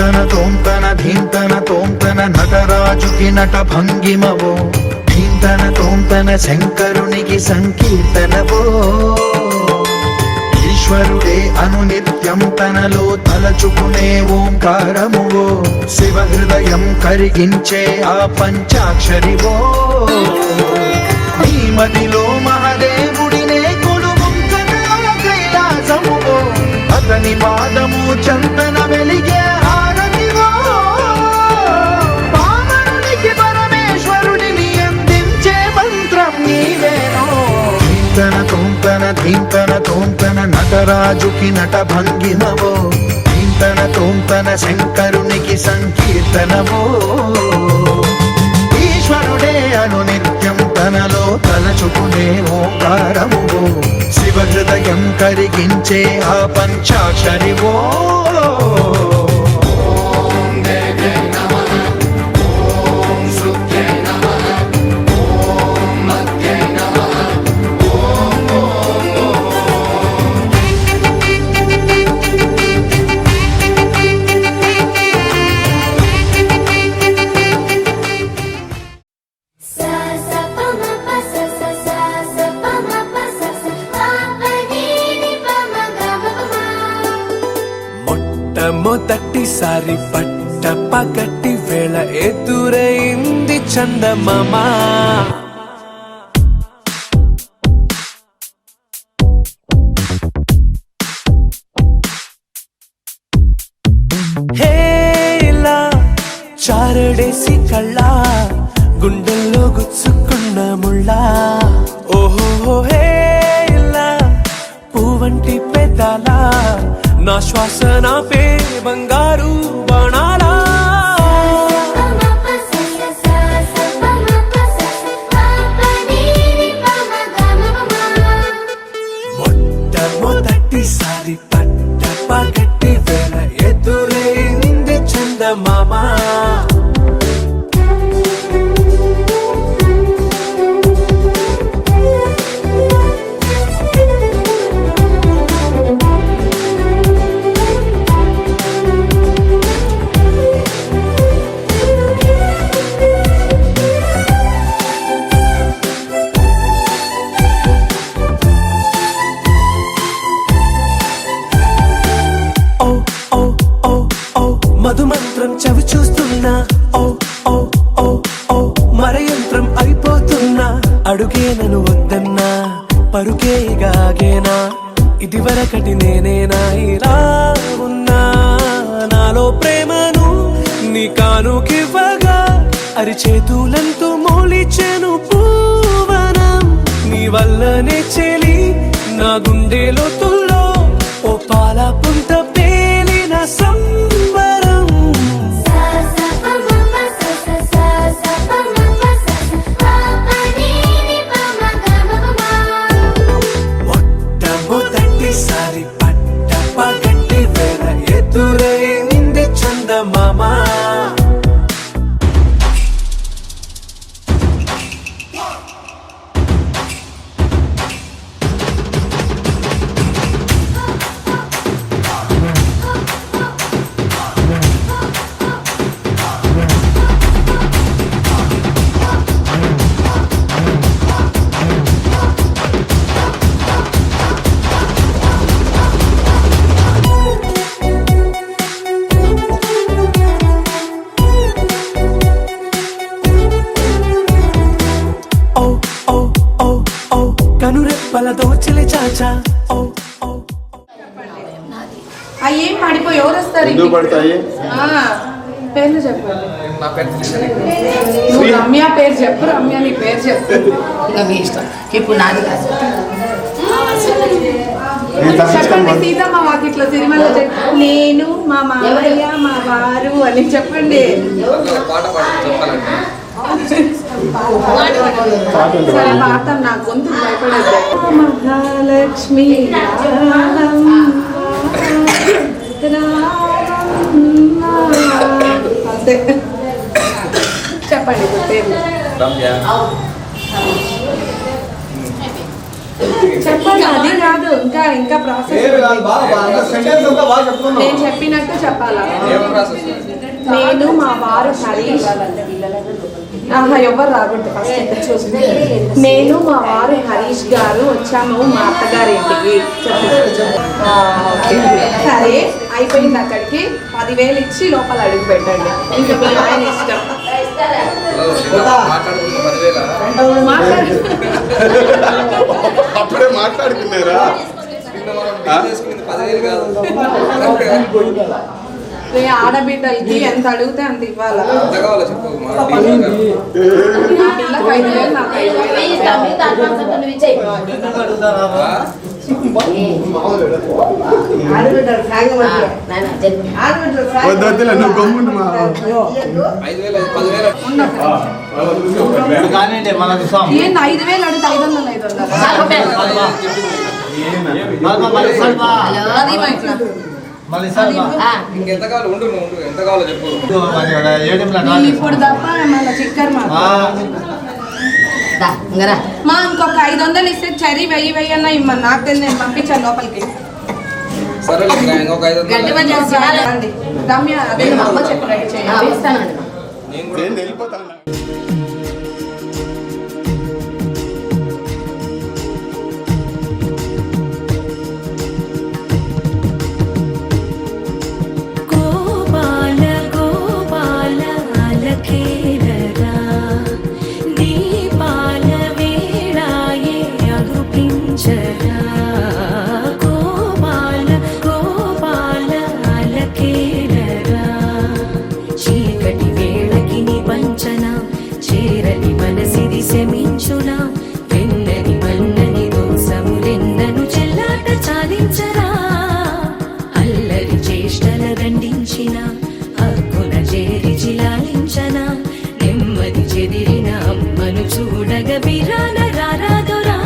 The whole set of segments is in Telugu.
ధీంతన తోంతన ధీంతన తోంతన నటరాజుకి నట భంగిమవో ధీంతన తోంతన శంకరునికి సంకీర్తనవో ఈశ్వరుడే అనునిత్యం తనలో తలచుకునే ఓంకారమువో శివ హృదయం కరిగించే ఆ పంచాక్షరివో నీ మదిలో మహాదేవుడినే కొలువుంచగా కైలాసమువో అతని పాదము చందన వెలిగే హారతివో పామరునికి పరమేశ్వరుడిని అందించే మంత్రం నీవేనో ధీంతన తోంతన ధీంతన తోంతన నటరాజుకి నట భంగిమవో ధీంతన తోంతన శంకరునికి సంకీర్తనవో ఈశ్వరుడే అనునిత్యం తనలో తలచుకునే ఓంకారమువో శివ హృదయం కరిగించే ఆ పంచాక్షరివో మొదటిసారి పట్ట పగటి వేళ ఎదురైంది చందమామ హేలా చారడేసి కళ్ళ గుండెల్లో గుచ్చుకున్న ముళ్ళ ఓహో హేలా పువ్వంటి పెదాల నా శ్వాస నాపే బంగారు బాణాలా మొట్టమొదటిసారి పట్ట పగటి వేళ ఎదురైంది చందమామ మధుమంత్రం చవి చూస్తున్నా ఓ ఓ ఓ ఓ మరయంత్రం అయిపోతున్నా అడుగే నన్ను వద్దన్నా పరుకేగాగేనా ఇది వరకటి నేనేనా ఇలా ఉన్నా నాలో ప్రేమను నీ కానుకివ్వగా అరిచేతులంతో మోలిచెను పూవనం నీ వల్లనే చెలి నా గుండెలో తుల్లో ఓ పాల పుంత పేలిన సంబరం మొట్టమొదటిసారి పట్ట పగటి వేళ ఎదురైంది చందమామ కనురెప్పల దోచలే చాచా అయ్యేం పడిపోయి ఎవరు వస్తారు పేర్లు చెప్పండి రమ్య పేరు చెప్పు రమ్య నీ పేరు చెప్పు ఇంకా మీ ఇష్టం ఇప్పుడు నాది కాదు చెప్పండి సీతమ్మ మాకు ఇట్లా సినిమాలో నేను మా మామయ్య మా వారు అని చెప్పండి సరే పాడతాం నా గొంతు భయపడద్దు మహాలక్ష్మి అంతే చెప్పండి పేర్లు చెప్పండి అది కాదు ఇంకా ఇంకా ప్రాసెస్ నేను చెప్పినట్టు చెప్పాలా? నేను మా వారు హరీష్, ఎవరు రాకూడదు ఫస్ట్. నేను మా వారు హరీష్ గారు వచ్చాము మా అత్తగారి ఇంటికి. సరే అయిపోయింది. అక్కడికి 10,000 ఇచ్చి లోపల అడుగు పెట్టండి. ఇంకా మీ ఆయన ఇష్టం. అప్పుడే మాట్లాడుకున్నారా? ఆడబిడ్డలకి ఎంత అడిగితే అంత ఇవ్వాలి. ఆ పిల్లకి 5,000, నాకు వద్దులే, నువ్వు గమ్ముండు మా. ఏంది 5,000 అడిగితే 500 అది ఇప్పుడు తప్ప మళ్ళీ చిక్కర్ మా ఇంకొక 500 ఇస్తే చరి 1000 అన్న ఇమ్మని నాకు తెలియదు. నేను పంపించాను లోపలికి. రమ్య అదే మా అమ్మ చెప్పినట్టు చేయండి. నేను వెళ్ళిపోతాను. చేరని మనసిది శమించునా వెన్నని మన్నని దోసములెన్నను చెల్లాట చాలించరా అల్లరి చేష్టల దండించిన హక్కున చేరి చిలాలించనా నెమ్మది చెదిరిన అమ్మను చూడగ బిరాన రారాదురా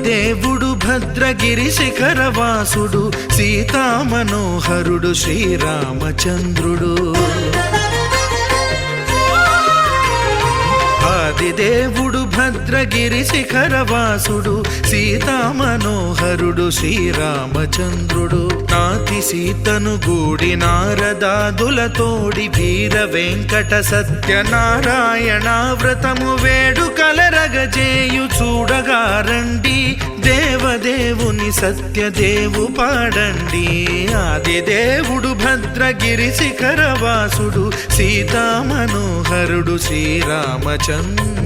దేవుడు భద్రగిరి శిఖరవాసుడు సీతామనోహరుడు శ్రీరామచంద్రుడు. ఆదిదేవుడు భద్రగిరి శిఖరవాసుడు సీతామనోహరుడు శ్రీరామచంద్రుడు. నాతి సీతను గూడి నారదాదులతోడి వీర వెంకట సత్యనారాయణ వ్రతము వేడుకలరగజేయు చూడగా రండి దేవదేవుని సత్యదేవు పాడండి. ఆదిదేవుడు భద్రగిరి శిఖరవాసుడు సీతామనోహరుడు శ్రీరామచంద్రుడు.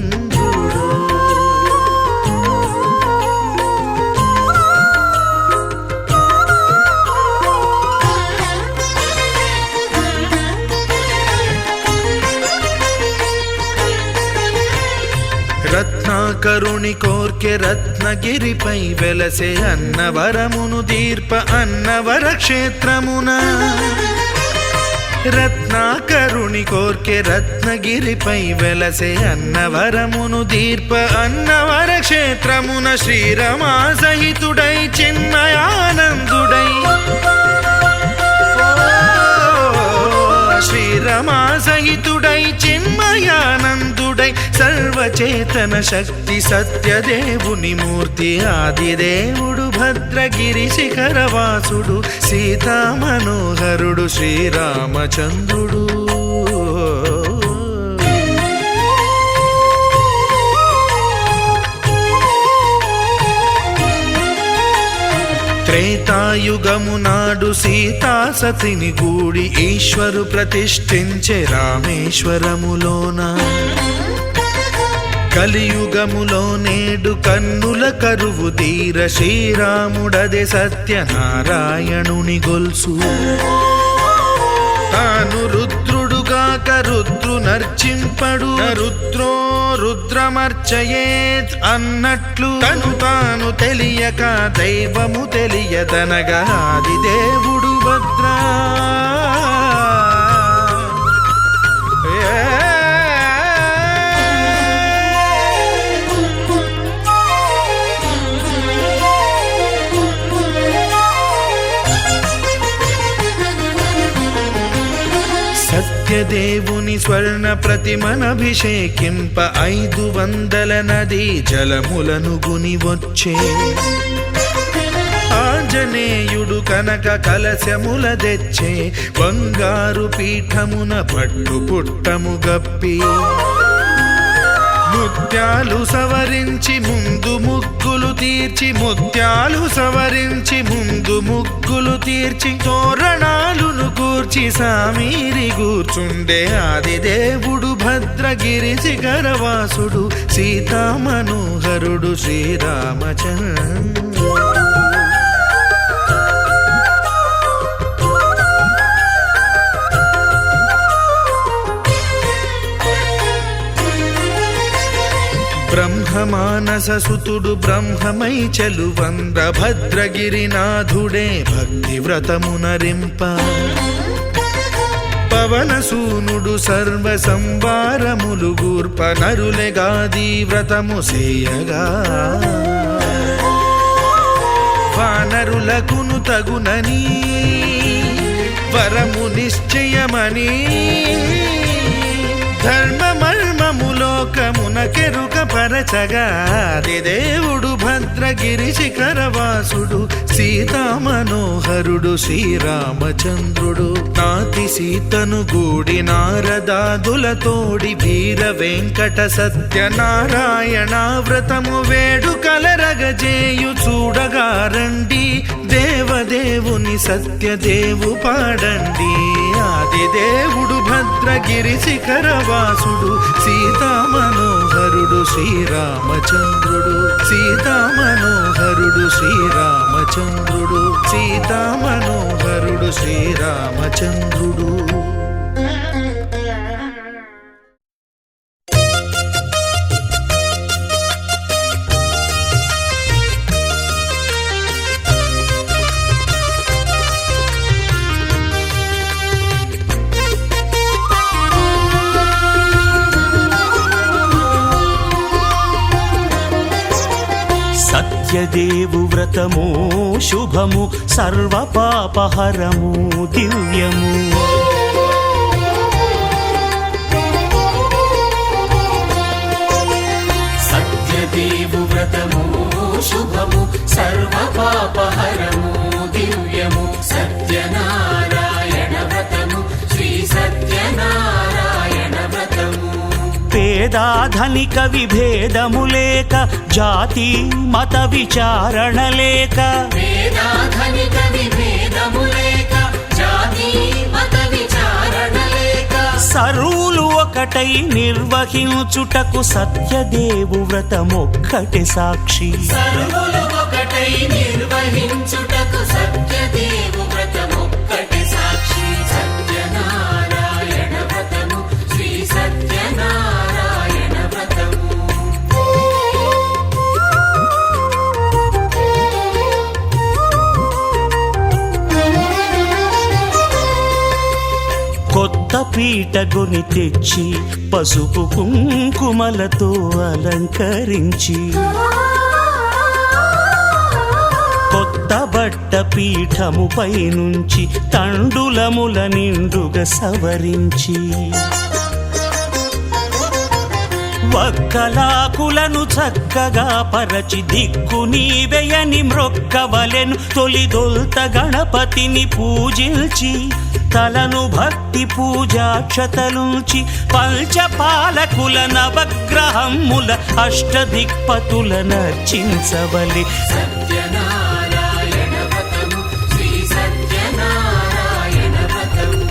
రత్నాకరుని కోర్కె రత్నగిరిపై వెలసే అన్నవరమును దీర్ప అన్నవర క్షేత్రమున రత్నాకరుని కోర్కె రత్నగిరిపై వెలసే అన్నవరమును దీర్ప అన్నవర క్షేత్రమున శ్రీరమా సహితుడై చిన్మయానందుడై శ్రీరమా సహితుడై చిన్మయానందుడై సర్వచేతన శక్తి సత్యదేవుని మూర్తి ఆదిదేవుడు భద్రగిరి శిఖరవాసుడు సీతా మనోహరుడు శ్రీరామచంద్రుడు త్రేతాయుగము నాడు సీతా సతిని గూడి ఈశ్వరు ప్రతిష్ఠించే రామేశ్వరములోన కలియుగములో నేడు కన్నుల కరువు తీర శ్రీరాముడదే సత్యనారాయణుని గొల్సు తాను రుద్రుడుగాక రుద్రు నర్చింపడు రుద్రో రుద్రమర్చయేత్ అన్నట్లు తను తాను తెలియక దైవము తెలియదనగా ఆది దేవుడు భద్రా సత్యదేవుని స్వర్ణ ప్రతిమనభిషేకింప 500 నదీ జలములను గుని వచ్చే ఆంజనేయుడు కనక కలశముల తెచ్చే బంగారు పీఠమున పట్టు పుట్టము గప్పి ముత్యాలు సవరించి ముందు ముగ్గులు తీర్చి ముత్యాలు సవరించి ముందు ముగ్గులు తీర్చి తోరణాలును కూర్చి సామీరి కూర్చుండే ఆదిదేవుడు భద్రగిరి శిఖరవాసుడు సీతా మనోహరుడు శ్రీరామచంద్రుడు బ్రహ్మమానస సుతుడు బ్రహ్మమై చెలువంద్ర భద్రగిరినాథుడే భక్తి వ్రతమునరింప పవనసూనుడు సర్వ సంవారములు గూర్ప నరులెగాది వ్రతము సేయగా వానరులకును తగునని వరము నిశ్చయమని ధర్మమర్మములోకమున కెరుక పరచగా దేవుడు భద్రగిరి శిఖరవాసుడు సీతా మనోహరుడు శ్రీరామచంద్రుడు నాతి సీతను గూడి నారదాదులతోడి వీర వెంకట సత్యనారాయణ వ్రతము వేడుకలరగజేయు చూడగా రండి దేవదేవుని సత్యదేవు పాడండి ఆదిదేవుడు భద్రగిరి శిఖరవాసుడు సీతా మనోహరుడు శ్రీరామచంద్రుడు సీతా మనోహరుడు శ్రీరామచంద్రుడు సీతా మనోహరుడు శ్రీరామచంద్రుడు సత్యదేవు వ్రతము శుభము సర్వ పాపహరము దివ్యము సత్యదేవు వ్రతము శుభము సర్వ పాపహరము దివ్యము సత్యనారాయణ వ్రతము శ్రీ సత్యనారాయణ వ్రతము పేదాధనిక విభేదము లేక జాతి మత విచారణ లేక వేదాధనిక విభేదము లేక జాతి మత విచారణ లేక సర్వులు ఒకటై నిర్వహించుటకు సత్యదేవు వ్రతమొక్కటి సాక్షి సర్వులు ఒకటై నిర్వహించుటకు సత్యదేవు వ్రతమొక్కటి సాక్షి సత్యనారాయణ వ్రతము శ్రీ సత్యనారాయణ వ్రతము పీటగొని తెచ్చి పసుపు కుంకుమలతో అలంకరించి కొత్త బట్ట పీఠముపై నుంచి తండులముల నిండుగా సవరించి వక్కలాకులను చక్కగా పరచి దిక్కు నీవెయని మ్రొక్కవలెను తొలిదొల్త గణపతిని పూజించి తలను భక్తి పూజాక్షతలుంచి పంచపాలకుల నవగ్రహముల అష్టదిక్పతుల నర్చించవలె సత్యనారాయణ వ్రతము శ్రీ సత్యనారాయణ వ్రతము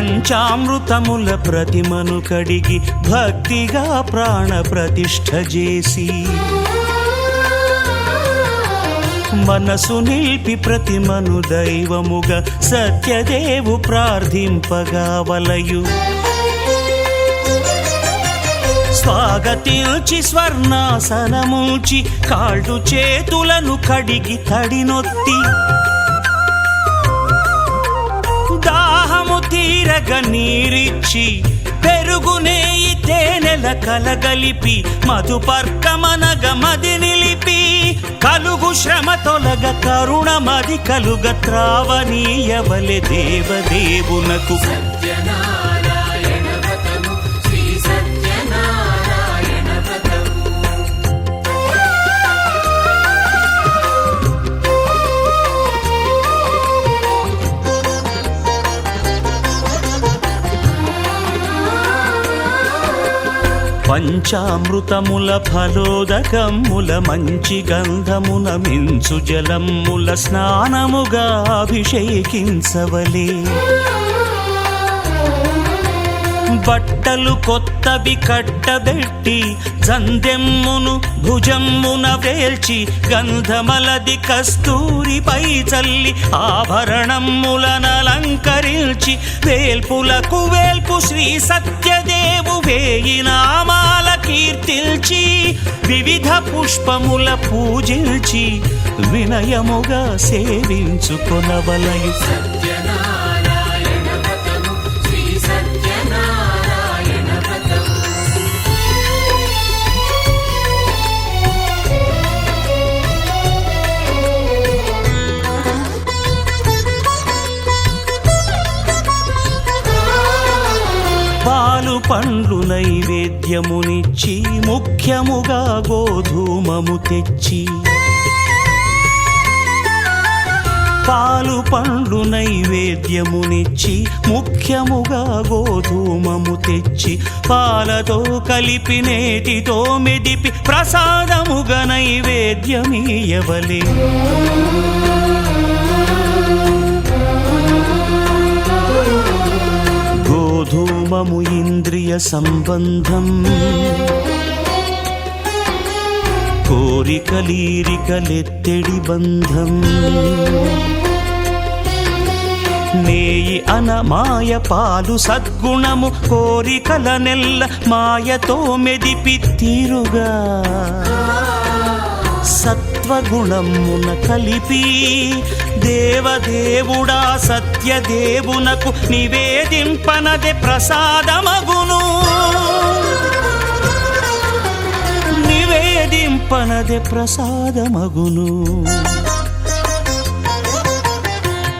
పంచామృతముల ప్రతిమను కడిగి భక్తిగా ప్రాణ ప్రతిష్ఠ చేసి మనసు నిలిపి ప్రతిమను దైవముగా సత్యదేవు ప్రార్థింపగా వలయు స్వాగతించి స్వర్ణాసనముంచి కాళ్ళు చేతులను కడిగి తడినొత్తి దాహము తీరగ నీరిచ్చి పెరుగు నేయి తేనెల కలగలిపి మధుపర్కమనగ మది నిలిపి కలుగు శ్రమ తొలగ కరుణ మది కలుగ త్రావనీయవలె దేవదేవునకు సత్యనారాయణ వ్రతము శ్రీ సత్యనారాయణ వ్రతము పంచామృతముల ఫలోదకముల మంచి గంధమున మించు జలముల స్నానముగా అభిషేకించవలే బట్టలు కొత్తవి కట్టబెట్టి జందెమ్మును భుజమ్మున వేల్చి గంధమలది కస్తూరిపై చల్లి ఆభరణములనలంకరించి వేల్పులకు వేల్పు శ్రీ సత్యదేవు వేయి నామాల కీర్తిల్చి వివిధ పుష్పముల పూజించి వినయముగా సేవించుకొనవలయు సత్యనారాయణ వ్రతము శ్రీ సత్యనారాయణ వ్రతము పాలు పండ్లు నైవేద్యమునిచ్చి ముఖ్యముగా గోధూమము తెచ్చి పాలు పండ్లు నైవేద్యమునిచ్చి ముఖ్యముగా గోధూమము తెచ్చి పాలతో కలిపి నేతితో మెదిపి ప్రసాదముగా నైవేద్యమీయవలే గోధూమము ఇంద్రియ సంబంధం కోరికలీరికలెత్తెడి బంధం నేయి అనమాయ పాలు సద్గుణము కోరికల నెల్ల మాయతో మెదిపి తీరుగా సత్వగుణమున కలిపి దేవదేవుడా సత్యదేవునకు నివేదింపనదే ప్రసాదమగును నివేదింపనదే ప్రసాదమగును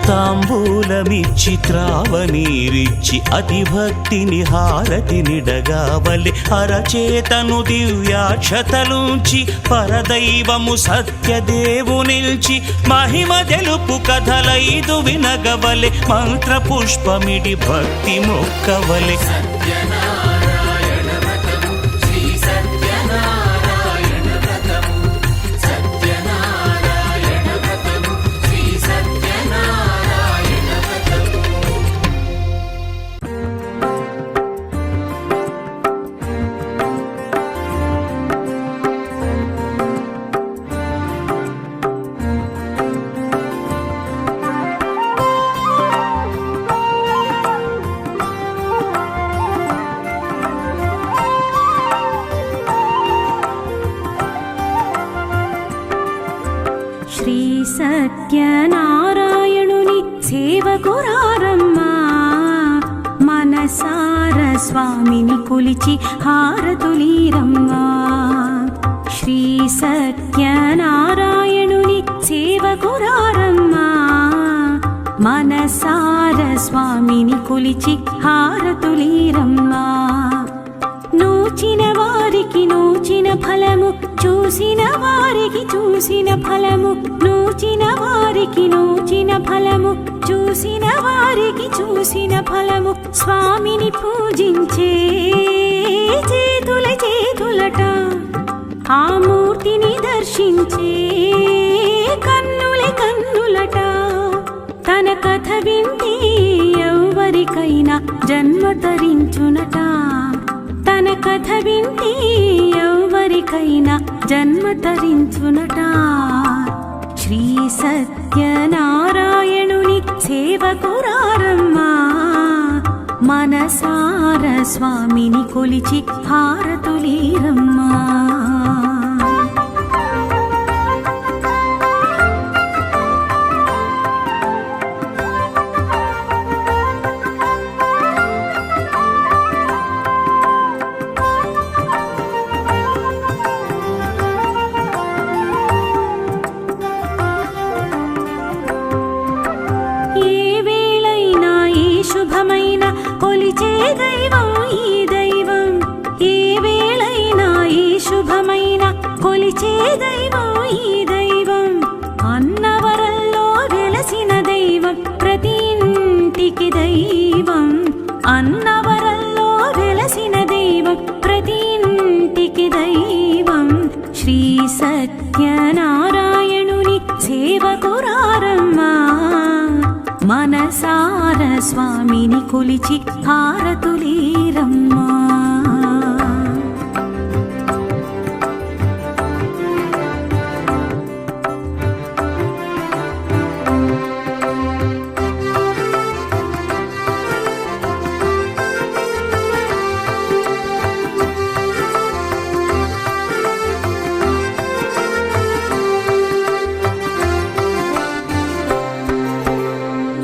తాంబూలమిచ్చి త్రావనీరిచ్చి అతిభక్తిని హారతినిడగావలె అరచేతను దివ్యాక్షతలుంచి పరదైవము సత్యదేవు నిల్చి మహిమ తెలుపు కథలైదు వినగవలె మంత్ర పుష్పమిడి భక్తి మొక్కవలె సత్యనారాయణ వ్రతము శ్రీ సత్యనారాయణ వ్రతము సత్యనారాయణ వ్రతము శ్రీ సత్యనారాయణ వ్రతము శ్రీ సత్యనారాయణుని సేవకురారమ్మా మనసార స్వామిని కొలిచి హారతులీరమ్మా శ్రీ సత్యనారాయణుని సేవకురారమ్మా మనసార స్వామిని కొలిచి హారతులీరమ్మా నోచిన వారికి నోచిన ఫలము చూసిన వారికి చూసిన ఫలము నోచిన వారికి నోచిన ఫలము చూసిన వారికి చూసిన ఫలము స్వామిని పూజించే చేతుల చేతులట ఆ మూర్తిని దర్శించే కన్నుల కన్నులట తన కథ వింటే ఎవరికైనా జన్మ తరించునట తన కథ వింటే ఎవరికైనా జన్మ తరించునట శ్రీ సత్యనారాయణుని సేవకురారమ్మా మనసార స్వామిని కొలిచి హారతులీరమ్మా కొలిచే దైవం ఈ దైవం ఏ వేళైనా ఈ శుభమైన కొలిచే దైవం ఈ దైవం అన్నవరంలో వెలసిన దైవం ప్రతి ఇంటికి దైవం అన్నవరంలో వెలసిన దైవం ప్రతి ఇంటికి దైవం శ్రీ సత్యనారాయణుని సేవకురారమ్మా మనసార స్వామిని కొలిచి హారతులీరమ్మా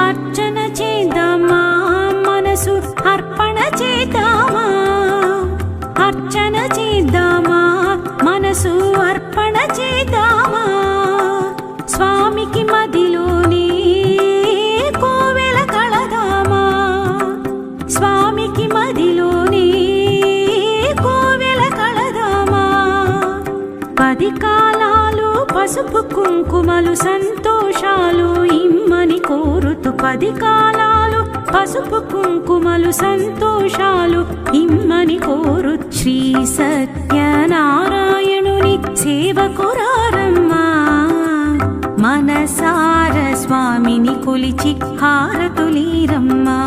అర్చన చేద్దామా మనసు అర్పణ చేద్దామా అర్చన చేద్దామా మనసు అర్పణ చేద్దామా స్వామికి మదిలోనే కోవెల కళదామా స్వామికి మదిలోనే కోవెల కళదామా 10 కాలాలు పసుపు కుంకుమలు సంతోషాలు ఇమ్మని కోరుతూ 10 కాలాలు పసుపు కుంకుమలు సంతోషాలు ఇమ్మని కోరు శ్రీ సత్యనారాయణుని సేవకురారమ్మా మనసార స్వామిని కొలిచి హారతులీరమ్మా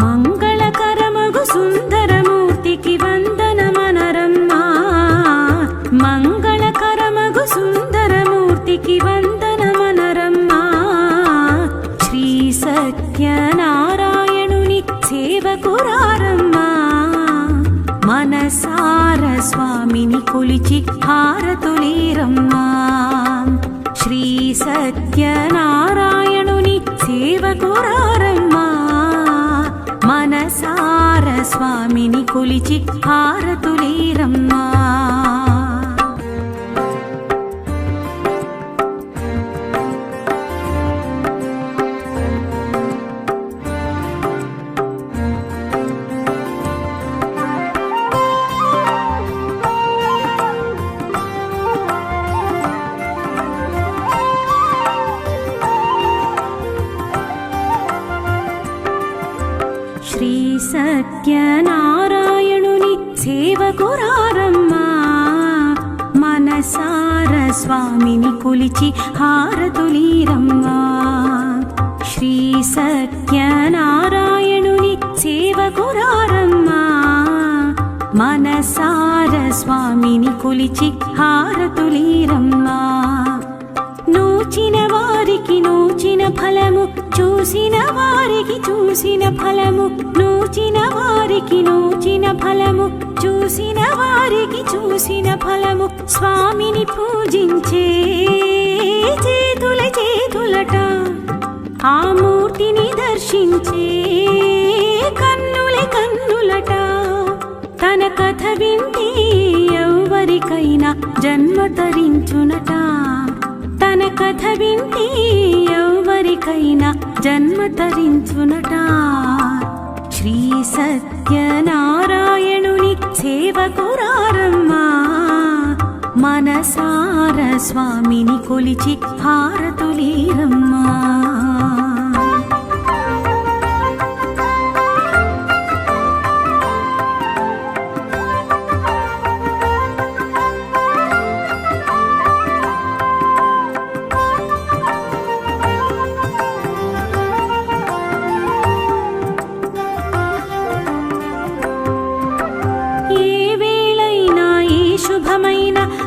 మంగళకరమగు సుందరమూర్తికి వందనమనరమ్మా మంగళకరమగు సుందరమూర్తికి వందనమనరమ్మా శ్రీ సత్యనారాయణుని సేవకురారమ్మా మనసార స్వామిని కొలిచి హారతులీరమ్మా శ్రీ సత్యనారాయణుని సేవకురారమ్మా మనసార స్వామిని కొలిచి హారతులీరమ్మా సత్యనారాయణుని సేవకురారమ్మా మనసార స్వామిని కొలిచి హారతులీరమ్మా శ్రీ సత్యనారాయణుని సేవకురారమ్మా మనసార స్వామిని కొలిచి హారతులీరమ్మా నూచిన వారికి నూచిన ఫలము చూసిన వారికి చూసిన ఫలము నూచిన వారికి నూచిన ఫలము చూసిన వారికి చూసిన ఫలము స్వామిని పూజించే చేతుల చేతులట ఆ మూర్తిని దర్శించే కన్నుల కన్నులట తన కథ వింటే ఎవరికైనా జన్మ తరించునట తన కథ వింటే ఎవరికైనా జన్మ తరించునట శ్రీ సత్యనారాయణుని సేవకురారమ్మా మనసార స్వామిని కొలిచి హారతులీరమ్మా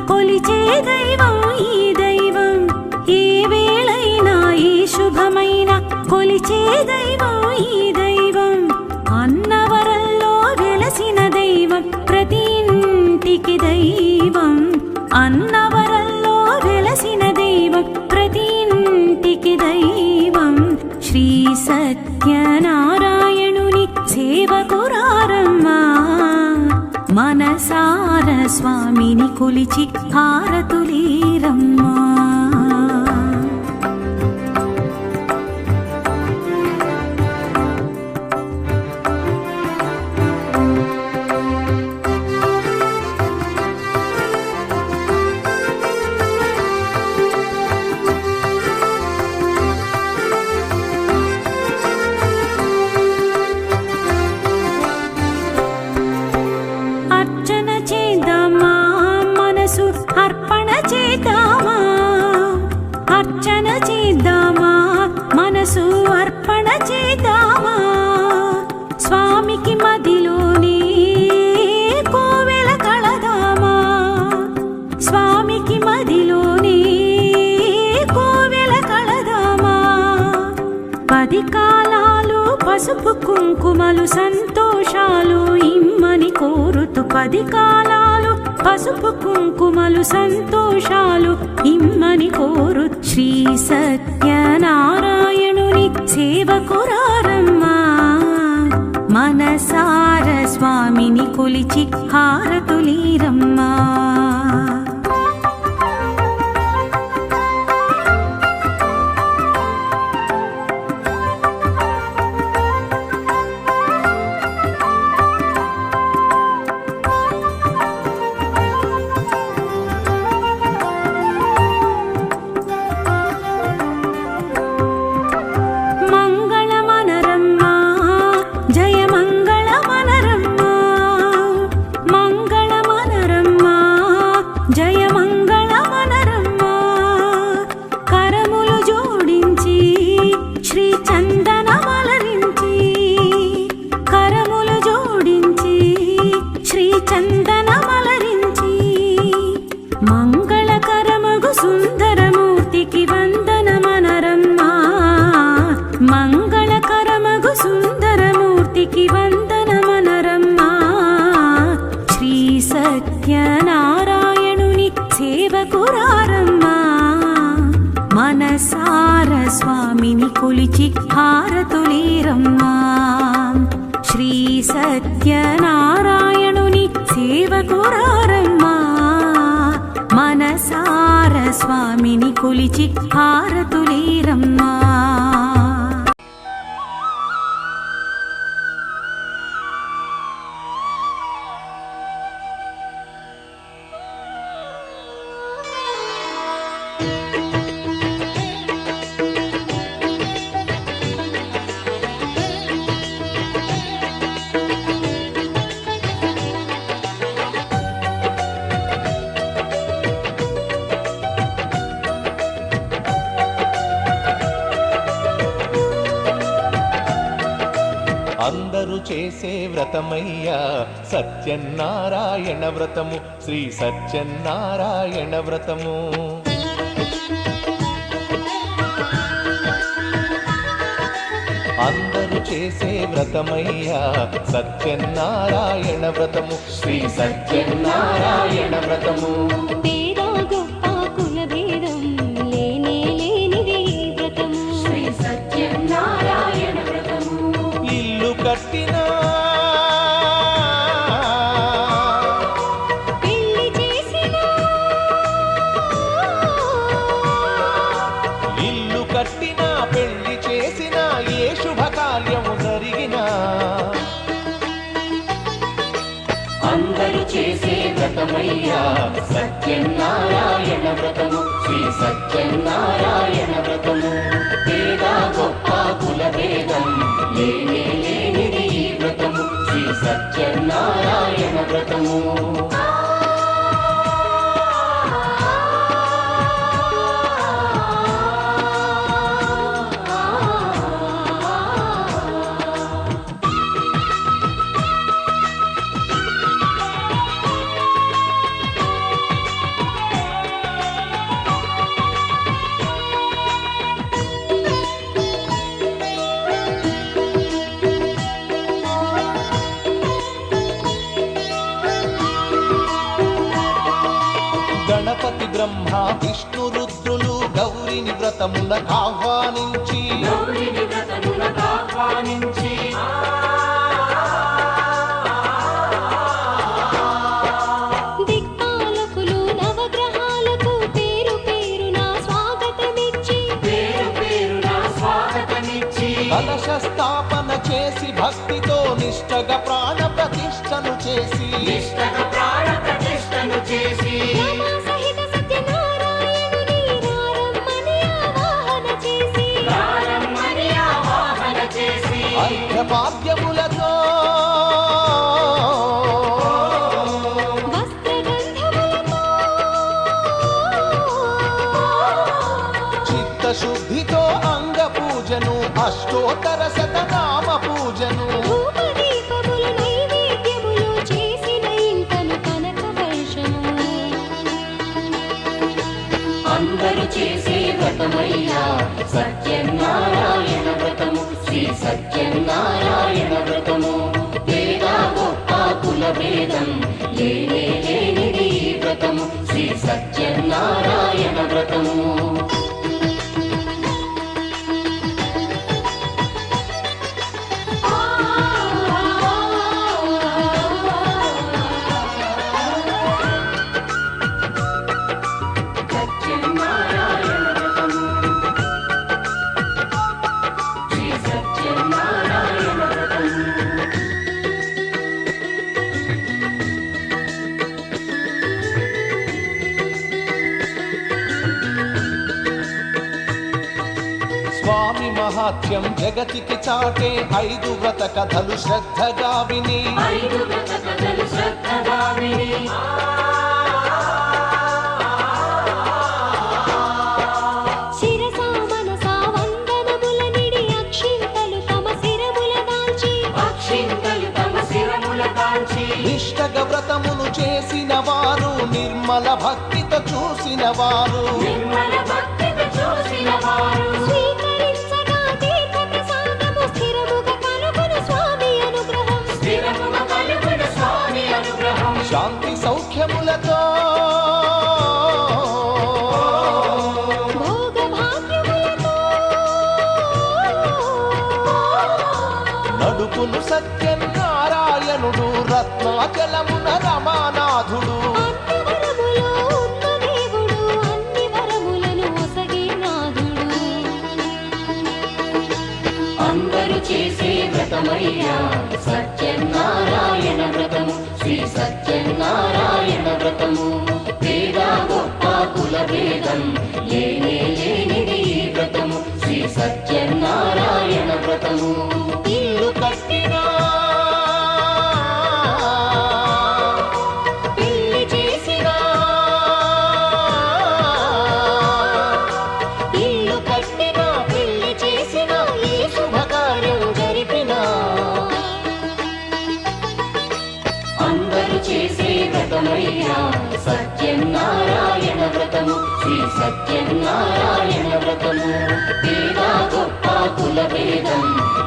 కొలిచే దైవం ఈ దైవం ఏ వేళైనా ఈ శుభమైన కొలిచే దైవం ఈ దైవం అన్నవరంలో వెలసిన దైవం ప్రతి ఇంటికి దైవం అన్నవరంలో వెలసిన దైవం ప్రతి ఇంటికి దైవం శ్రీ సత్యనారాయణుని సేవకురారమ్మా మనసార స్వామిని కొలిచి హారతులీరమ్మా అర్పణ చేద్దామా అర్చన చేద్దామా మనసు అర్పణ చేద్దామా స్వామికి మదిలోనే కోవెల కళదామా స్వామికి మదిలోనే కోవెల కళదామా 10 కాలాలు పసుపు కుంకుమలు సంతోషాలు ఇమ్మని కోరుతూ 10 కాలాలు పసుపు కుంకుమలు సంతోషాలు ఇమ్మని కోరు శ్రీ సత్యనారాయణుని సేవకురారమ్మా మనసార స్వామిని కొలిచి హారతులీరమ్మా సత్యనారాయణుని సేవకురారమ్మా మనసార స్వామిని కొలిచి హారతులీరమ్మా శ్రీ సత్యనారాయణుని సేవకురారమ్మా మనసార స్వామిని కొలిచి హారతులీరమ్మా అందరూ చేసే వ్రతమయ్యా సత్యనారాయణ వ్రతము, శ్రీ సత్యనారాయణ వ్రతము. అందరూ చేసే వ్రతమయ్యా సత్యనారాయణ వ్రతము, శ్రీ సత్యనారాయణ వ్రతము. పేద గొప్ప కుల భేదం లేనే లేనిది ఈ వ్రతము, శ్రీ సత్యనారాయణ వ్రతము. ఇల్లు కట్టినా పెళ్లి చేసినా, ఇల్లు కట్టినా పెళ్లి చేసినా ఏ శుభకార్యము జరిగినా అందరూ చేసే వ్రతమయ్యా సత్యనారాయణ వ్రతము, శ్రీ సత్యనారాయణ వ్రతము. పేద గొప్ప కుల భేదం లేనే లేనిది ఈ వ్రతము, శ్రీ సత్యనారాయణ వ్రతము. గణపతి బ్రహ్మ విష్ణు రుద్రులు గౌరిని వ్రతమునకు ఆహ్వానించి, గౌరిని వ్రతమునకు ఆహ్వానించి, దిక్పాలకులు నవగ్రహాలకు పేరు పేరున స్వాగతమిచ్చి, పేరు పేరున స్వాగతమిచ్చి, కలశ స్థాపన చేసి భక్తితో నిష్టగా ప్రాణ ప్రతిష్టను చేసి, నిష్టగా ప్రాణ ప్రతిష్టను చేసి, రమా సహిత సత్యనారాయణుని రారమ్మని ఆవాహన చేసి, ప్రారంభని ఆవాహన చేసి, అర్ఘ్యపాద్యములతో వస్త్రగంధములతో చిత్తశుద్ధితో అంగ పూజను, అష్టోత్తర శతనామ పూజను, ధూపదీపములు నైవేద్యములు చేసిన ఇంకను కనక వర్షము. అందరూ చేసే వ్రతమయ్యా సత్యనారాయణ వ్రతము, శ్రీ సత్యనారాయణ వ్రతము. పేద గొప్ప కుల భేదం లేనే లేనిది ఈ వ్రతము, శ్రీ సత్యనారాయణ వ్రతము. సత్యనారాయణ వ్రతము, శ్రీ సత్యనారాయణ వ్రతము. స్వామి మహాత్యం జగతికి చాటే 5 వ్రత కథలు శ్రద్ధగా విని, 5 వ్రత కథలు శ్రద్ధగా విని, శిరసా మనసా వందనముల నిడి అక్షింతలు తమ శిరముల దాల్చి, అక్షింతలు తమ శిరముల కాంచి, నిష్టగా వ్రతమును చేసిన వారు, నిర్మల భక్తితో చూసిన వారు, నిర్మల భక్తితో చూసిన వారు, స్వీకరించగా తీర్థ ప్రసాదము స్థిరముగా కలుగును స్వామి అనుగ్రహం. స్థిరముగా కలుగును స్వామి అనుగ్రహం. శాంతి సౌఖ్యములతో భోగ భాగ్యములతో నడుపును సత్యనారాయణుడు, రత్నాచలమున రమానాథుడు. అన్ని వరములు ఉన్న దేవుడు, అన్ని వరములను ఒసగే నాథుడు. అందరూ చేసే వ్రతమయ్యా సత్యనారాయణ వ్రతము, శ్రీ సత్యనారాయణ వ్రతము. పేద గొప్ప కుల భేదం లేనే లేనిది ఈ వ్రతము, శ్రీ సత్యనారాయణ వ్రతము. ఇల్లు కట్టినా పెళ్లి చేసినా, ఇల్లు కట్టినా పెళ్లి చేసినా ఏ శుభకార్యం జరిపినా సత్యనారాయణ వ్రతము వేద గొప్ప కుల వేదం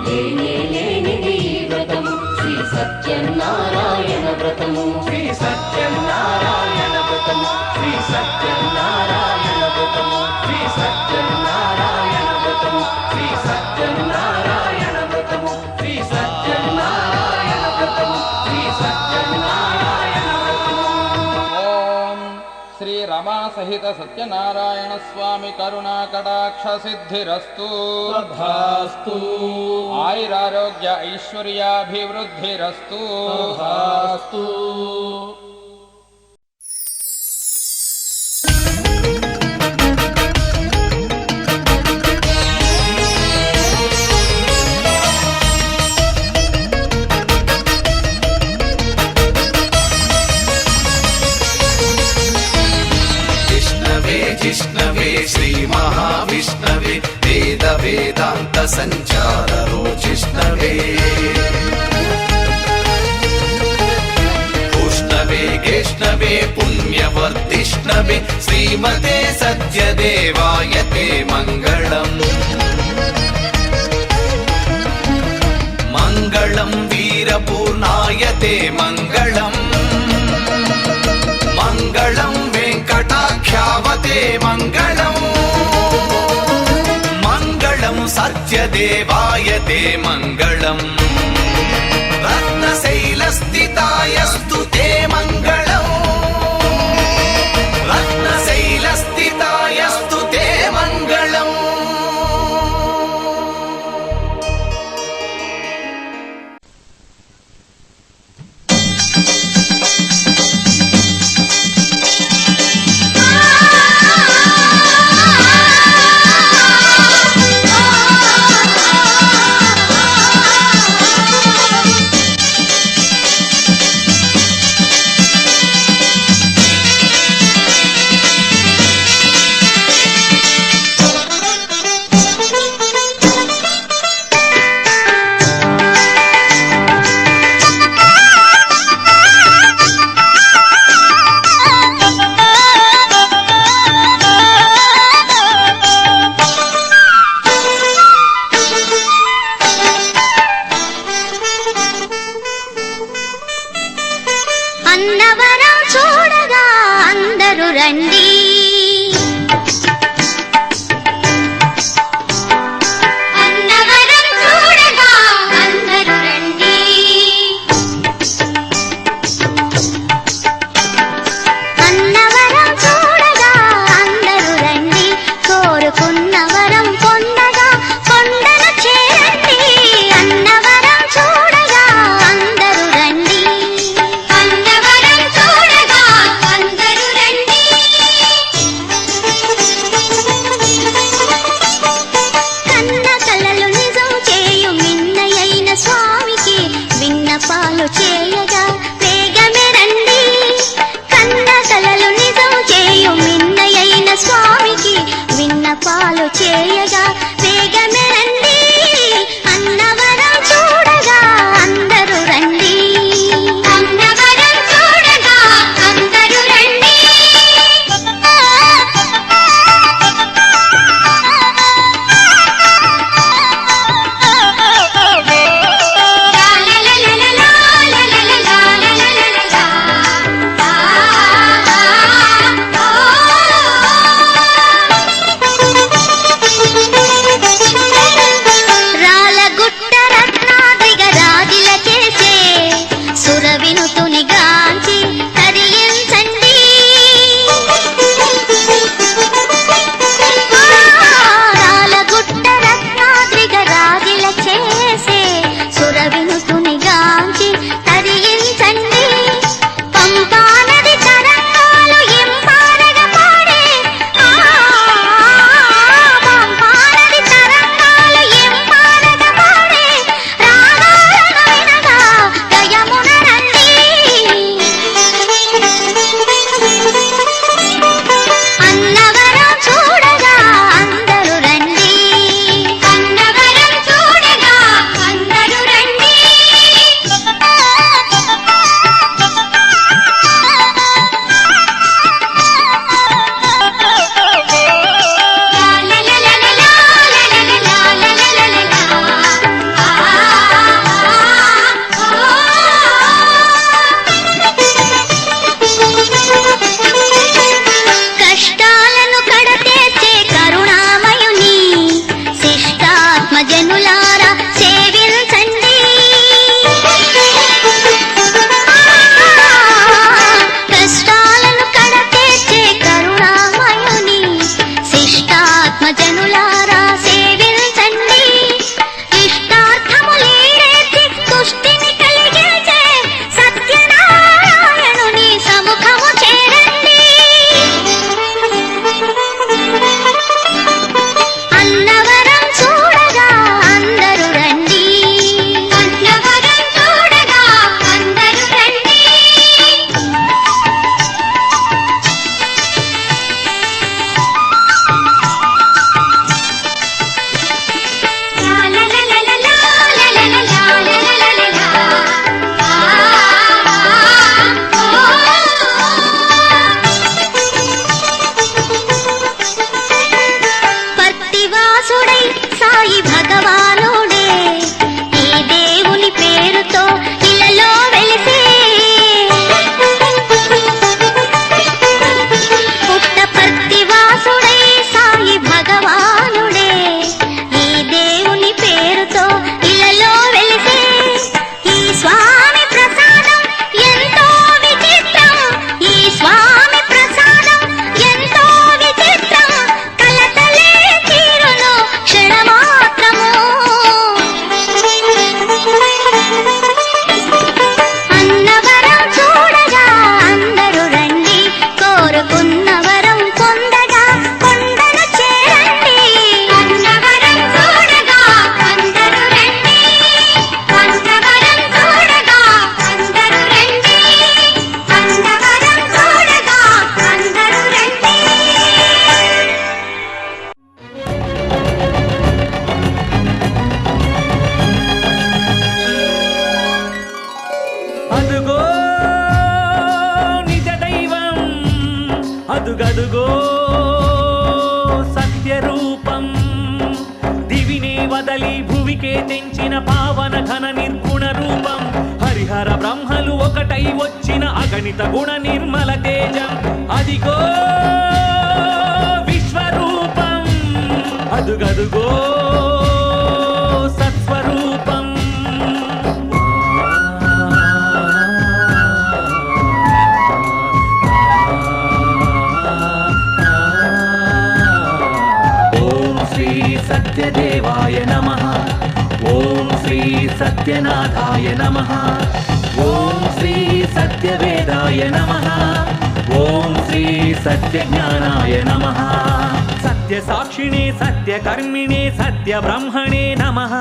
లేనే లేనిది ఈ వ్రతము శ్రీ సత్యనారాయణ వ్రతము శ్రీ సత్యనారాయణ వ్రతము శ్రీ సత్యనారాయణ వ్రతము శ్రీ సత్యనారాయణ వ్రతము శ్రీ సత్యనారాయణ వ్రతము శ్రీ సత్యనారాయణ వ్రతము శ్రీ సత్యనారాయణ వ్రతము. ఓం శ్రీ రమా సహిత సత్యనారాయణ స్వామి కరుణా కటాక్ష సిద్ధిరస్తు. తథాస్తు. ఆయురారోగ్య ఐశ్వర్యాభివృద్ధిరస్తు. తథాస్తు. విష్ణవే జిష్ణవే శ్రీ మహావిష్ణవే వేద వేదాంత సంచారో జిష్ణవే ఉష్ణవే గేష్ణవే పుణ్యవర్ధిష్ణవే శ్రీమతే సత్యదేవాయ తే మంగళం. మంగళం వీరపూర్ణాయ తే మంగళం. మంగళం వెంకటాఖ్యావతే మంగళం. మంగళం సత్యదేవాయ తే మంగళం. రత్నశైలస్థితాయస్తు తే మంగళం. రత్నశైలస్థితాయస్తు తే మంగళం. అన్నవరం చూడగా అందరూ రండి. అన్నవరం చూడగా అందరూ రండి. అన్నవరం చూడగా అందరూ రండి. కోరుకున్న వరం పొందగా కొండను చేరండి. అన్నవరం చూడగా అందరూ రండి. అన్నవరం చూడగా అందరూ రండి. కన్న కలలు నిజం చేయు మిన్నయైన స్వామికి విన్నపాలు చేయగా వేగమే రండి. కన్న కలలు నిజం చేయు మిన్నయైన స్వామికి విన్నపాలు చేయగా వేగమే రండి. అన్నవరం చూడగా అందరూ రండి. అన్నవరం చూడగా అందరూ రండి. లాలలలలా, లాలలలలా. ఆత్మజనులారా సేవించండి, ఇష్టార్థములీడేర్చి తుష్టిని కలిగించే సత్యనారాయణుని సముఖము చేరండి. అన్నవరం చూడగా అందరూ రండి, అన్నవరం చూడగా అందరూ రండి. పర్తివాసుడై సాయి భగవానుడే ఈ దేవుని పేరుతో ఇలలో వెలిసే. పుట్టపర్తివాసుడై సాయి భగవానుడే ఈ దేవుని పేరుతో ఇలలో వెలిసే. ఈ స్వామి ప్రసాదం ఎంతో విచిత్రం, ఈ స్వామి ప్రసాదం ఎంతో విచిత్రం, కలతలే తీరును క్షణమాత్రము. అన్నవరం చూడగా అందరూ రండి, కోరుకున్న వరం పొందగా కొండను చేరండి. అన్నవరం చూడగా అందరూ రండి, అన్నవరం చూడగా అందరూ రండి, అన్నవరం చూడగా అందరూ రండి. అదుగో నిజ దైవం, అదుగదుగో సత్యరూపం, దివినే వదలి భువికే తెంచిన పావన ఘన నిర్గుణ రూపం, హరిహర బ్రహ్మలు ఒకటై వచ్చిన అగణిత గుణ నిర్మల తేజం, అదిగో విశ్వరూపం, అదుగదుగో సత్స్వరూపం. ఓం శ్రీ సత్యదేవాయ నమః, ఓం శ్రీ సత్యనాథాయ నమః, ఓం శ్రీ సత్యవేదాయ నమః, ఓం శ్రీ సత్యజ్ఞానాయ నమః. సత్యసాక్షిణే సత్యకర్మిణే సత్యబ్రహ్మణే నమః,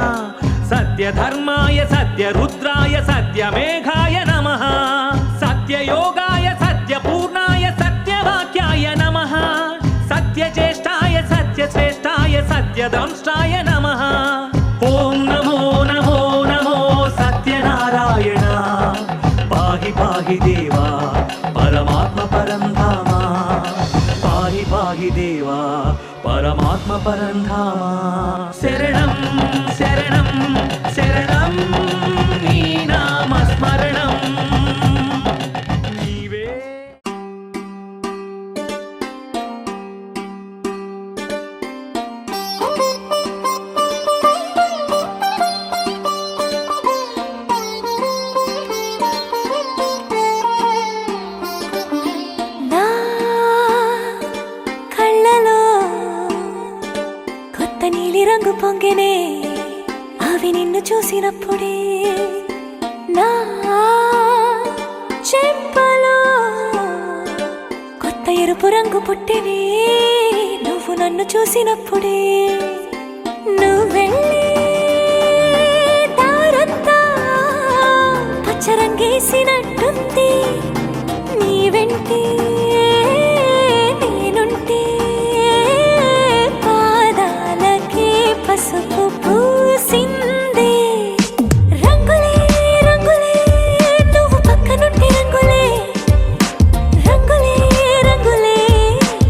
సత్యధర్మాయ సత్యరుద్రాయ సత్యమేఘాయ నమః, సత్యయోగాయ సత్యపూర్ణాయ సత్యవాక్యాయ నమః, సత్యజ్యేష్ఠాయ సత్యశ్రేష్ఠాయ సత్యదంష్టాయ నమః. ఓం నమో నమో నమో సత్యనారాయణ, పాహి పాహి దేవా పరమాత్మ పరం ధామ, పాహి పాహి దేవా పరమాత్మ పరం ధామ. శరణం శరణం శరణం నీ నామ స్మరణం నీవే. నా కళ్ళలో కొత్త నీలి రంగు పొంగెనే, అవి నిన్ను చూసినప్పుడే. నా చెంపలో కొత్త ఎరుపు రంగు పుట్టెనే, నువ్వు నన్ను చూసినప్పుడే. నువ్వెళ్ళే దారంతా పచ్చరంగేసినట్టుంది, నీ వెంటే నేనుంటే పాదాలకే పసుపు పూసిందే. రంగులే రంగులే నువ్వు పక్కనుంటే రంగులే, రంగులే రంగులే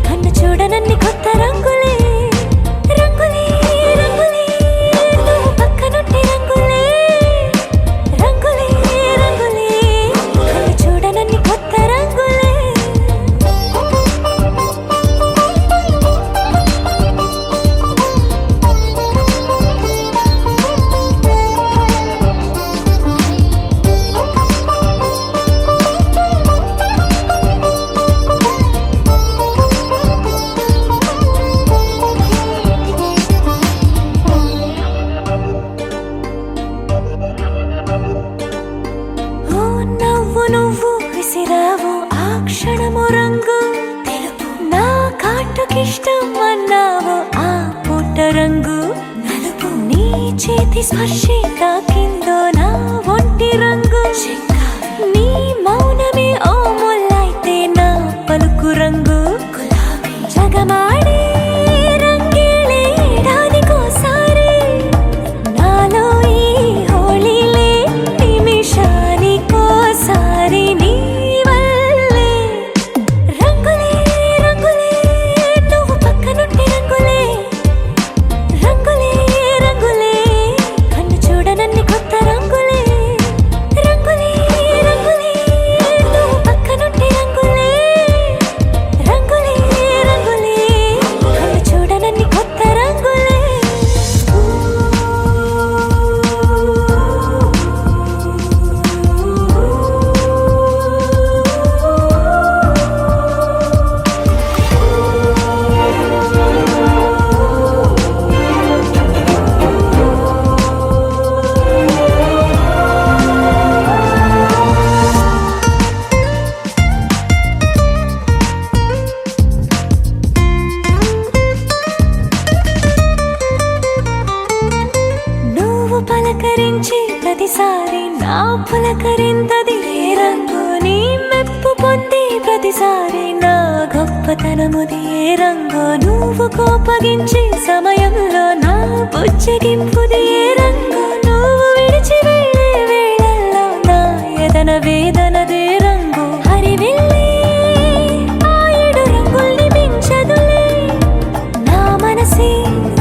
కన్ను చూడనన్ని కొత్త రంగులే. రంగులే రంగులే నువ్వు పక్కనుంటే రంగులే, రంగులే రంగులే కన్ను చూడనన్ని కొత్త రంగులే. ప్రతి స్పర్శే తాకిందో నా ఒంటి రంగు నీ మౌనమే ఓ ముల్లైతే నా పలుకు రంగు జగమాడే రంగేళే ఏడాదికోసారి నాలో ఈ హోళీలే నిమిషానికోసారి నీ వల్లే రంగులే రంగులే నువ్వు పక్కనుంటే రంగులే రంగులే రంగులే కన్ను చూడనన్ని కొత్త రంగులే రంగులే రంగులే నువ్వు పక్కనుంటే రంగులే రంగులే రంగులే కన్ను చూడనన్ని కొత్త రంగులే నువ్వు పలకరించి ప్రతిసారి నా పులకరింతది ఏ రంగు నీ మెప్పు పొంది ప్రతిసారి నా గొప్పతనముది ఏ రంగు నువ్వు కోపగించి సమయంలో నా బుజ్జగింపుది ఏ రంగు నువ్వు విడిచి వెళ్ళే వేళల్లో నా ఎదన వేదనదే రంగు హరివిల్లే ఆ ఏడు రంగుల్ని మించదులే నా మనసే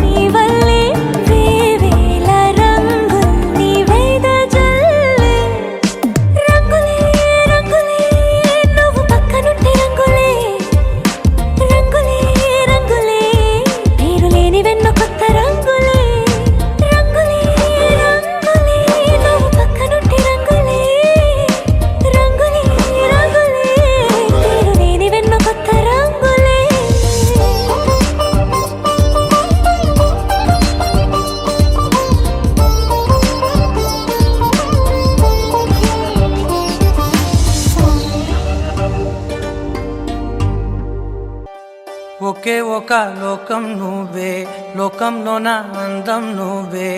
నీ వల్లే వేవేల రంగుల్ని వెదజల్లే రంగులే రంగులే నువ్వు పక్కనుంటే రంగులే రంగులే రంగులే పేరు లేని వెన్న కొత్త రంగులే రంగులే రంగులే నువ్వు పక్కనుంటే రంగులే రంగులే రంగులే పేరు లేని వెన్న కొత్త రంగులే ఒకే ఒక లోకం నువ్వే లోకంలోన అందం నువ్వే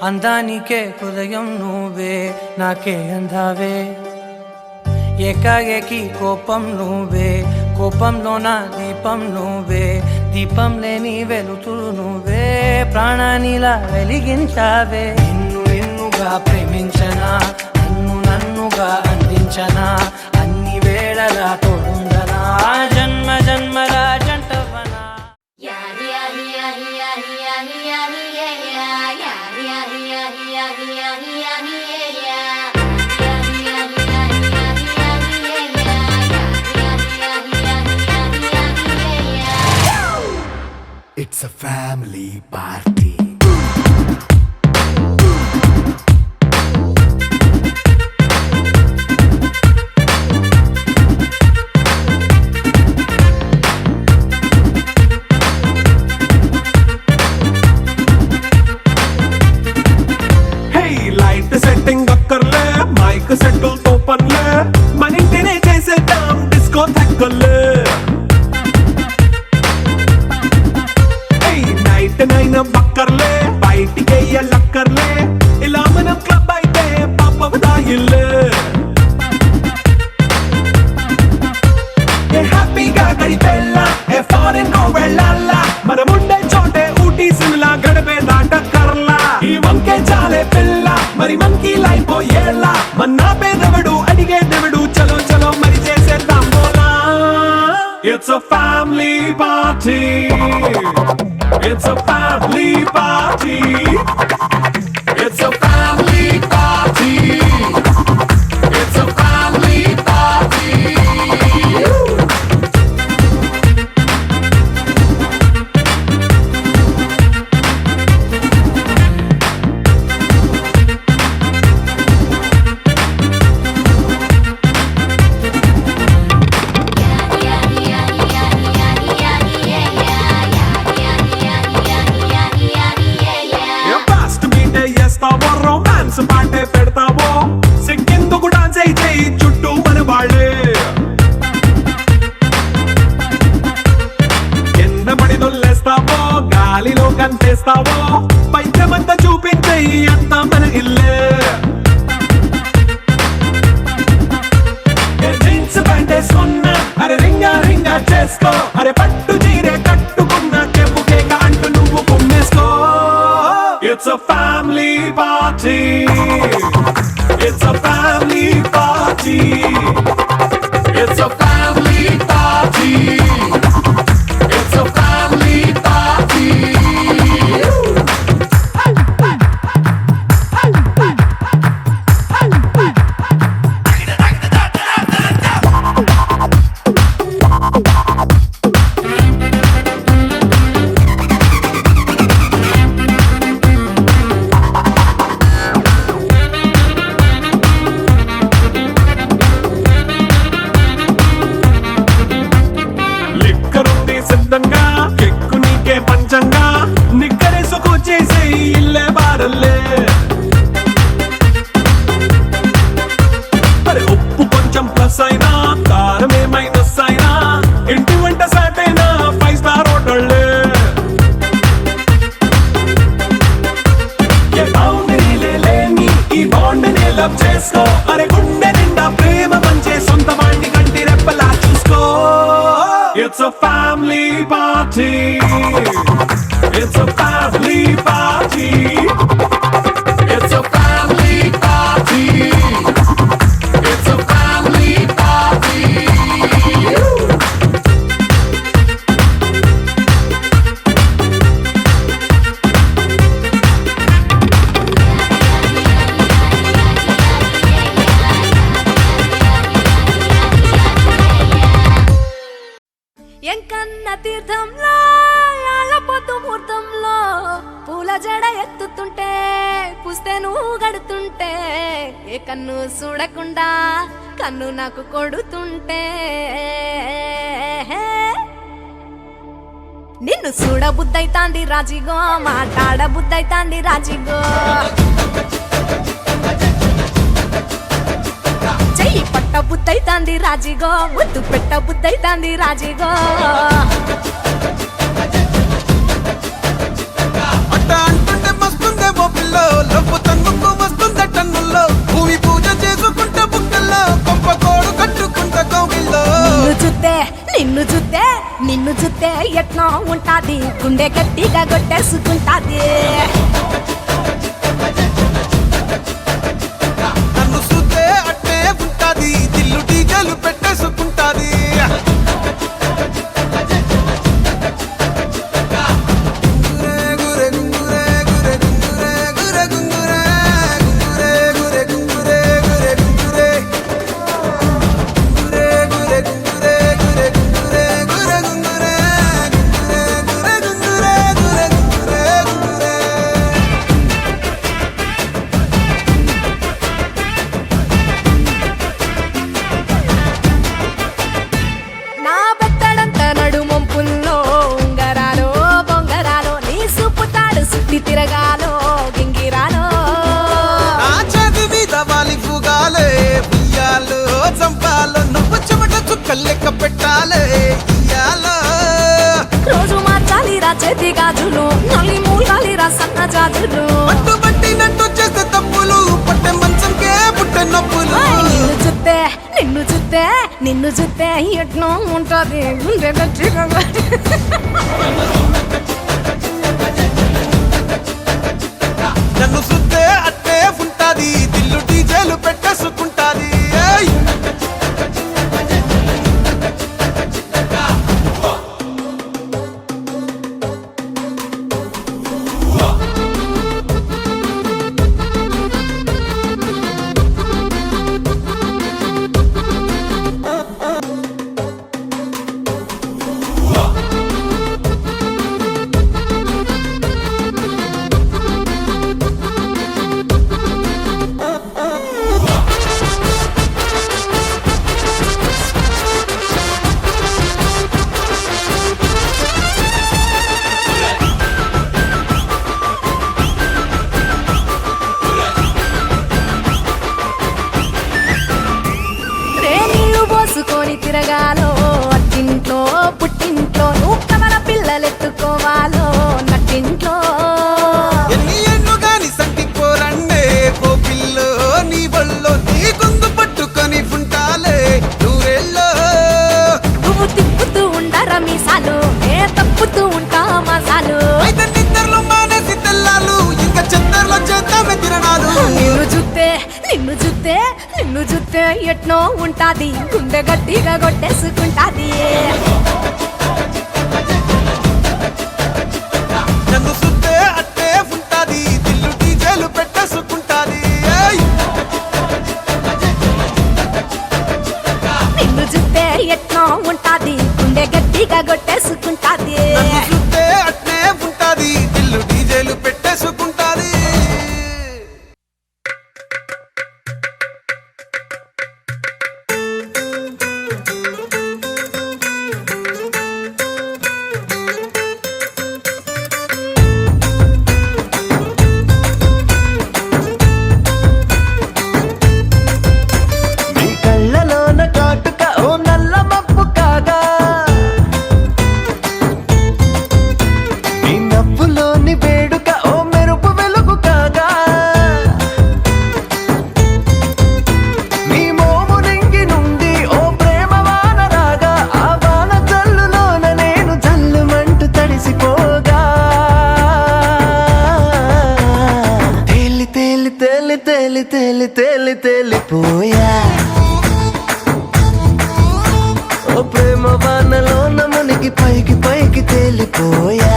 అందానికే హృదయం నువ్వే నాకే అందావే ఏకాఏకి కోపం నువ్వే కోపంలోన దీపం నువ్వే దీపం లేని వెలుతురు నువ్వే ప్రాణానిలా వెలిగించావే నిన్ను నిన్నుగా ప్రేమించనా నన్ను నన్నుగా అందించనా అన్ని వేళలా తోడుందనా జన్మ జన్మల జంటవనా It's a family party. Hey, light setting అక్కర్లే మైక్ సెట్టుల్ తో పనిలే మన ఇంటినే చేసేద్దాం డిస్కో థక్కర్లే నైట్ నైన్ బక్కర్లే బయటికెయ్యలక్కర్లే ఇలా మనం క్లబ్ అయితే పాపదాయిల్లే ఏ హ్యాపీగా గడిపెళ్ళా ఏ ఫారెన్ కో వెళ్ళాలా మనముండే చోటే ఊటీ సిమ్లా గడిపే దాటక్కర్లా ఈ వంకే చాలే పిల్ల మరి మంకీ లైఫ్ ఏళ్ళ మన్నా పేదవడు అడిగే దేవుడు చలో చలో మరి చేసేద్దాం బోలా it's a family party It's a family party. It's a family party. It's a family party. Romance పాటే పెడతావో సిక్కిందుకు డాన్స్ అయి చేయి చుట్టూ మన వాళ్ళే కింద పడి దొల్లేస్తావో గాలిలో కంటేస్తావో పై లోకమంతా చూపించేయి అంతా మన ఇల్లే జీన్స్ ప్యాంట్ వేసుకున్నా అరే రింగా రింగా చేసుకో అరే పట్టు చీరే కట్టుకున్నా కేపు కేక అంటూ నువ్వు కుమ్మేసుకో it's a family party it's a family party it's a family party it's a family party లిక్కరుంది సిద్ధంగా కెక్కు నీకే పంచంగా నిక్కరేసుకు చేసే ఇల్లే బారల్లే అరే ఉప్పు కొంచెం ప్లస్ అయినా కారమే మైనస్ అయినా ఇంటి వంట సాట్ అయినా 5 స్టార్ హోటళ్ళే ఏ బౌండరీలే లేని ఈ బాండ్ ని లవ్ చేసుకో అరే గుండె నిండా ప్రేమ పంచే సొంత వాణ్ణి కంటి రెప్పలా చూసుకో It's a family party. It's a family party. It's a family party. It's a family party. Enkanna తీర్థంలో ఆళ్ళపొద్దు ముహూర్తంలో పూల జడ ఎత్తుతుంటే పుస్తే నువ్వు గడుతుంటే ఏ కన్ను చూడకుండా కన్ను నాకు కొడుతుంటే నిన్ను చూడ బుద్ధైతాంది రాజిగో మాట్లాడ బుద్ధైతాంది రాజిగో చెయ్యి పట్ట బుద్ధైతాంది రాజిగో ముద్దు పెట్ట బుద్ధైతాంది రాజిగో అట్ట అంటుంటే మస్తుందేమో పిల్లో లవ్వు తన్నుకు వస్తుందే టన్నుల్లో భూమి పూజ చేసుకుంటే బుక్కల్లో కొంప కోడు కట్టుకుంటే కోగిల్లో నిన్ను చూస్తే ఎట్లా ఉంటాది గుండె గట్టిగా కొట్టేసుకుంటాది నన్ను చూస్తే అట్టే ఉంటాది దిల్లు డీజలు పెట్టేసుకుంటాది నా బెత్తడంత నడుమొంపుల్లో ఉంగరాలో బొంగరాలో నీ సుప్పుతాడు సుట్టి తిరగాలో గింగిరాలో నా చేతి మీద వాలి పుగాలే ఉయ్యాలో చంపాలో నువ్వు చెమట చుక్కలు లెక్క పెట్టాలే ఇయ్యాలో రోజు మార్చాలిరా చేతి గాజులు నల్లి మూలాలిరా సన్న జాజులు పట్టు పట్టినట్టు చేస్తే తప్పులు పట్టే మంచంకే పుట్టే నొప్పులు నిన్ను చూస్తే ఎట్లా ఉంటది గుండె గట్టిగా నన్ను చూస్తే అట్టే ఉంటాది దిల్లు డీజేలు పెట్టేసుకుంటాది ఏయ్! ఎట్నో ఉంటాది గుండె గట్టిగా కొట్టేసుకుంటాది నన్ను సుత్తే అట్టే ఉంటాది దిల్లు డీజేలు పెట్టేసుకుంటాది నిన్ను చూస్తే ఎట్నో ఉంటాది గుండె గట్టిగా కొట్టేసుకుంటాది నన్ను సుత్తే అట్టే ఉంటాది దిల్లు డీజేలు పెట్టేసుకుంటాది నీ కళ్ళలోన కాటుక ఓ నల్ల మబ్బు కాగా నీ నవ్వులోని వేడుక ఓ మెరుపు వెలుగు కాగా నీ మోము రింగి నుండి ఓ ప్రేమ వాన రాగా ఆ వాన జల్లులోన నేను జల్లుమంటూ తడిసిపోగా తేలి తేలి తేలి తేలి తేలి తేలి తేలిపోయా ఓ ప్రేమ వానలోన మునిగి పైకి పైకి తేలిపోయా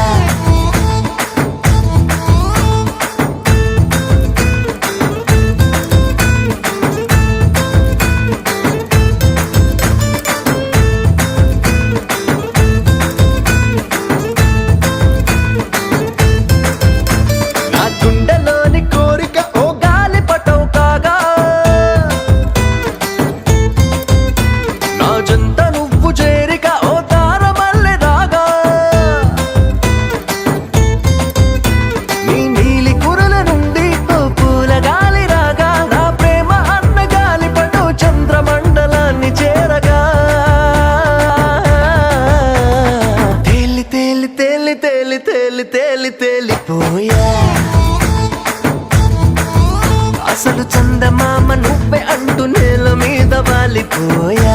నా గుండెలోని కోరిక ఓ గాలి పటం కాగా నా జంట నువ్వు చేరిక ఓ తారమల్లె రాగా నీ నీలి కురల నుండి ఓ పూల గాలి రాగా నా ప్రేమ అన్న గాలి పటం చంద్రమండలాన్ని చేరగా తేలి తేలి తేలి తేలి తేలి తేలి తేలిపోయా అసలు చందమామ నువ్వే అంటూ నేల మీద వాలిపోయా